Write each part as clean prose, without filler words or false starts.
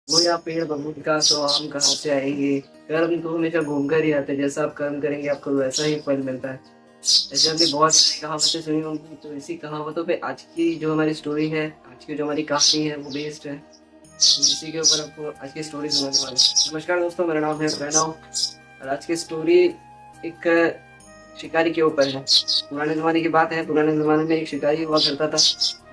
वो या पेड़ बबूल का तो आम कहाँ से आएंगे। कर्म तो हमेशा घूम कर ही आते हैं, जैसा आप कर्म करेंगे आपको वैसा ही फल मिलता है। ऐसे हमने बहुत सारी कहावतें सुनी होंगी, तो इसी कहावतों पे आज की जो हमारी स्टोरी है, आज की जो हमारी कहानी है वो बेस्ड है। तो इसी के ऊपर आपको आज की स्टोरी सुनाने वाले हैं। नमस्कार दोस्तों, मेरा नाम है प्रणव और आज की स्टोरी एक शिकारी के ऊपर है। पुराने जमाने की बात है। पुराने जमाने में एक शिकारी हुआ करता था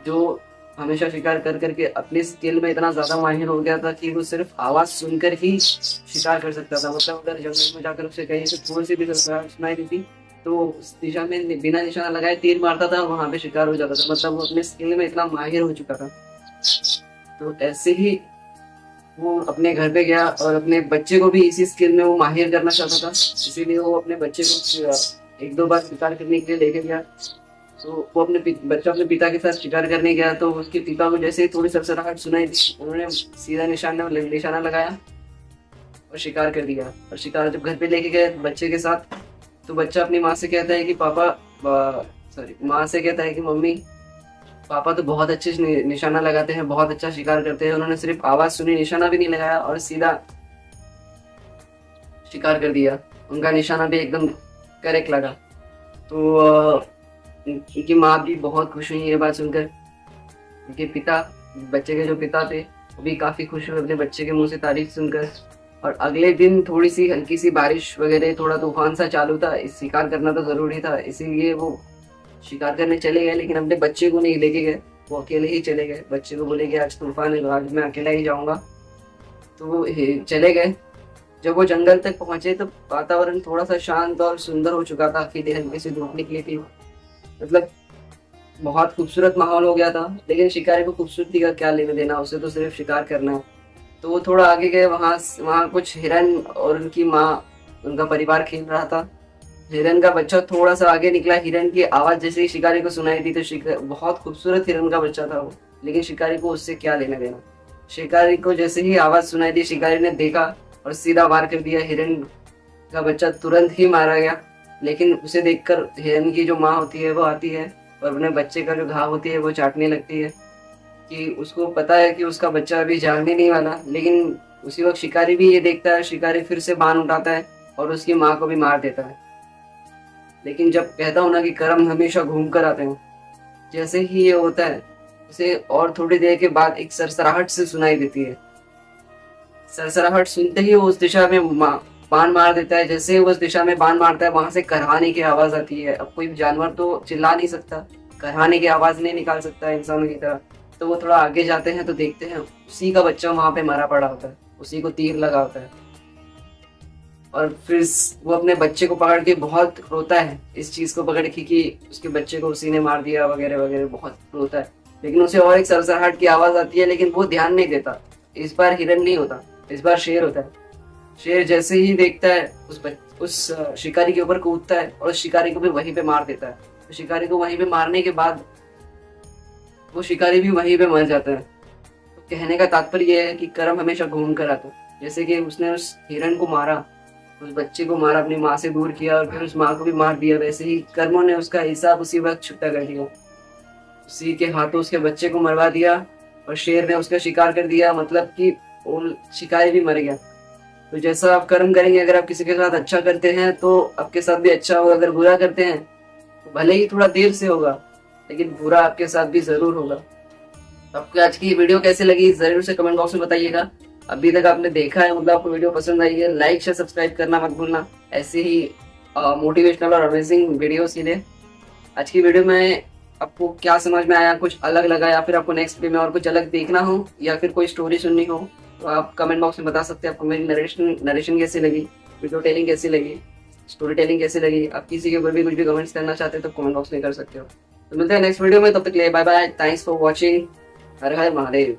जो हमेशा शिकार कर करके अपनी स्किल में इतना ज्यादा माहिर हो गया था कि वो सिर्फ आवाज सुनकर ही शिकार कर सकता था। मतलब अगर जंगल में जाकर उसे कहीं से थोड़ी सी भी आवाज सुनाई देती तो उस दिशा में बिना निशाना लगाए तीर मारता था, वहां पे शिकार हो जाता था। मतलब वो अपने स्किल में इतना माहिर हो चुका था। तो ऐसे ही वो अपने घर पे गया और अपने बच्चे को भी इसी स्किल में वो माहिर करना चाहता था। इसीलिए वो अपने बच्चे को एक दो बार शिकार करने के लिए लेके गया। तो वो बच्चा अपने पिता के साथ शिकार करने गया, तो उसके पिता को जैसे ही थोड़ी सरसराहट सुनाई दी, उन्होंने सीधा निशाना लगाया और शिकार कर दिया। और शिकार जब घर पे लेके गए बच्चे के साथ, तो बच्चा अपनी माँ से कहता है कि माँ से कहता है कि मम्मी, पापा तो बहुत अच्छे निशाना लगाते हैं, बहुत अच्छा शिकार करते हैं। उन्होंने सिर्फ आवाज सुनी, निशाना भी नहीं लगाया और सीधा शिकार कर दिया। उनका निशाना भी एकदम करेक्ट लगा। तो उनकी माँ भी बहुत खुश हुई ये बात सुनकर। उनके पिता, बच्चे के जो पिता थे, वो भी काफी खुश हुए अपने बच्चे के मुंह से तारीफ सुनकर। और अगले दिन थोड़ी सी हल्की सी बारिश वगैरह, थोड़ा तूफान सा चालू था। इस शिकार करना तो जरूरी था, इसीलिए वो शिकार करने चले गए, लेकिन अपने बच्चे को नहीं लेके गए। वो अकेले ही चले गए। बच्चे को बोले कि आज तूफान है, आज मैं अकेला ही जाऊंगा। तो वो चले गए। जब वो जंगल तक पहुंचे तो वातावरण थोड़ा सा शांत और सुंदर हो चुका था। हल्की हल्की सी धूप निकली थी। मतलब बहुत खूबसूरत माहौल हो गया था। लेकिन शिकारी को खूबसूरती का क्या लेना देना, उसे तो सिर्फ शिकार करना है। तो वो थोड़ा आगे गए। वहां वहां कुछ हिरन और उनकी माँ, उनका परिवार खेल रहा था। हिरन का बच्चा थोड़ा सा आगे निकला। हिरन की आवाज जैसे ही शिकारी को सुनाई दी तो बहुत खूबसूरत हिरन का बच्चा था वो, लेकिन शिकारी को उससे क्या लेना देना। शिकारी को जैसे ही आवाज सुनाई दी, शिकारी ने देखा और सीधा वार कर दिया। हिरन का बच्चा तुरंत ही मारा गया। लेकिन उसे देखकर हिरन की जो माँ होती है वो आती है और अपने बच्चे का जो घाव होती है वो चाटने लगती है, कि उसको पता है कि उसका बच्चा अभी जानने नहीं वाला। लेकिन उसी वक्त शिकारी भी ये देखता है। शिकारी फिर से बाण उठाता है और उसकी माँ को भी मार देता है। लेकिन जब कहता हूं ना कि कर्म हमेशा घूम कर आते हैं, जैसे ही ये होता है उसे और थोड़ी देर के बाद एक सरसराहट से सुनाई देती है। सरसराहट सुनते ही वो उस दिशा में बाण मार देता है। जैसे वो उस दिशा में बाण मारता है, वहां से करहाने की आवाज आती है। अब कोई जानवर तो चिल्ला नहीं सकता, करहाने की आवाज नहीं निकाल सकता इंसानों की तरह। तो वो थोड़ा आगे जाते हैं तो देखते हैं उसी का बच्चा वहां पे मरा पड़ा होता है, उसी को तीर लगा होता है। और फिर वो अपने बच्चे को पकड़ के बहुत रोता है, इस चीज को पकड़ के कि उसके बच्चे को उसी ने मार दिया वगैरह वगैरह, बहुत रोता है। लेकिन उसे और एक सरसराहट की आवाज आती है, लेकिन वो ध्यान नहीं देता। इस बार हिरन नहीं होता, इस बार शेर होता है। शेर जैसे ही देखता है उस शिकारी के ऊपर कूदता है और उस शिकारी को भी वहीं पे मार देता है। तो शिकारी को वहीं पे मारने के बाद वो शिकारी भी वहीं पे मर जाता है। तो कहने का तात्पर्य यह है कि कर्म हमेशा घूम कर आता है। जैसे कि उसने उस हिरन को मारा, उस बच्चे को मारा, अपनी माँ से दूर किया और फिर उस माँ को भी मार दिया, वैसे ही कर्मों ने उसका हिसाब उसी वक्त छुट्टा कर दिया। उसी के हाथों उसके बच्चे को मरवा दिया और शेर ने उसका शिकार कर दिया। मतलब कि वो शिकारी भी मर गया। तो जैसा आप कर्म करेंगे, अगर आप किसी के साथ अच्छा करते हैं तो आपके साथ भी अच्छा होगा। अगर बुरा करते हैं तो भले ही थोड़ा देर से होगा, लेकिन बुरा आपके साथ भी जरूर होगा। आपको आज की वीडियो कैसे लगी जरूर से कमेंट बॉक्स में बताइएगा। अभी तक आपने देखा है, मतलब आपको वीडियो पसंद आई है, लाइक शेयर सब्सक्राइब करना मत भूलना, ऐसे ही मोटिवेशनल और अमेजिंग वीडियोस के लिए। आज की वीडियो में आपको क्या समझ में आया, कुछ अलग लगा, या फिर आपको नेक्स्ट वीडियो में और कुछ अलग देखना हो, या फिर कोई स्टोरी सुननी हो, तो आप कमेंट बॉक्स में बता सकते हैं। आपको मेरी नरेशन कैसी लगी, वीडियो टेलिंग कैसी लगी, स्टोरी टेलिंग कैसी लगी। आप किसी के ऊपर भी कुछ भी कमेंट्स करना चाहते हैं तो कमेंट बॉक्स में कर सकते हो। तो मिलते हैं नेक्स्ट वीडियो में, तब तक के लिए bye bye, thanks for watching. हर हर महादेव।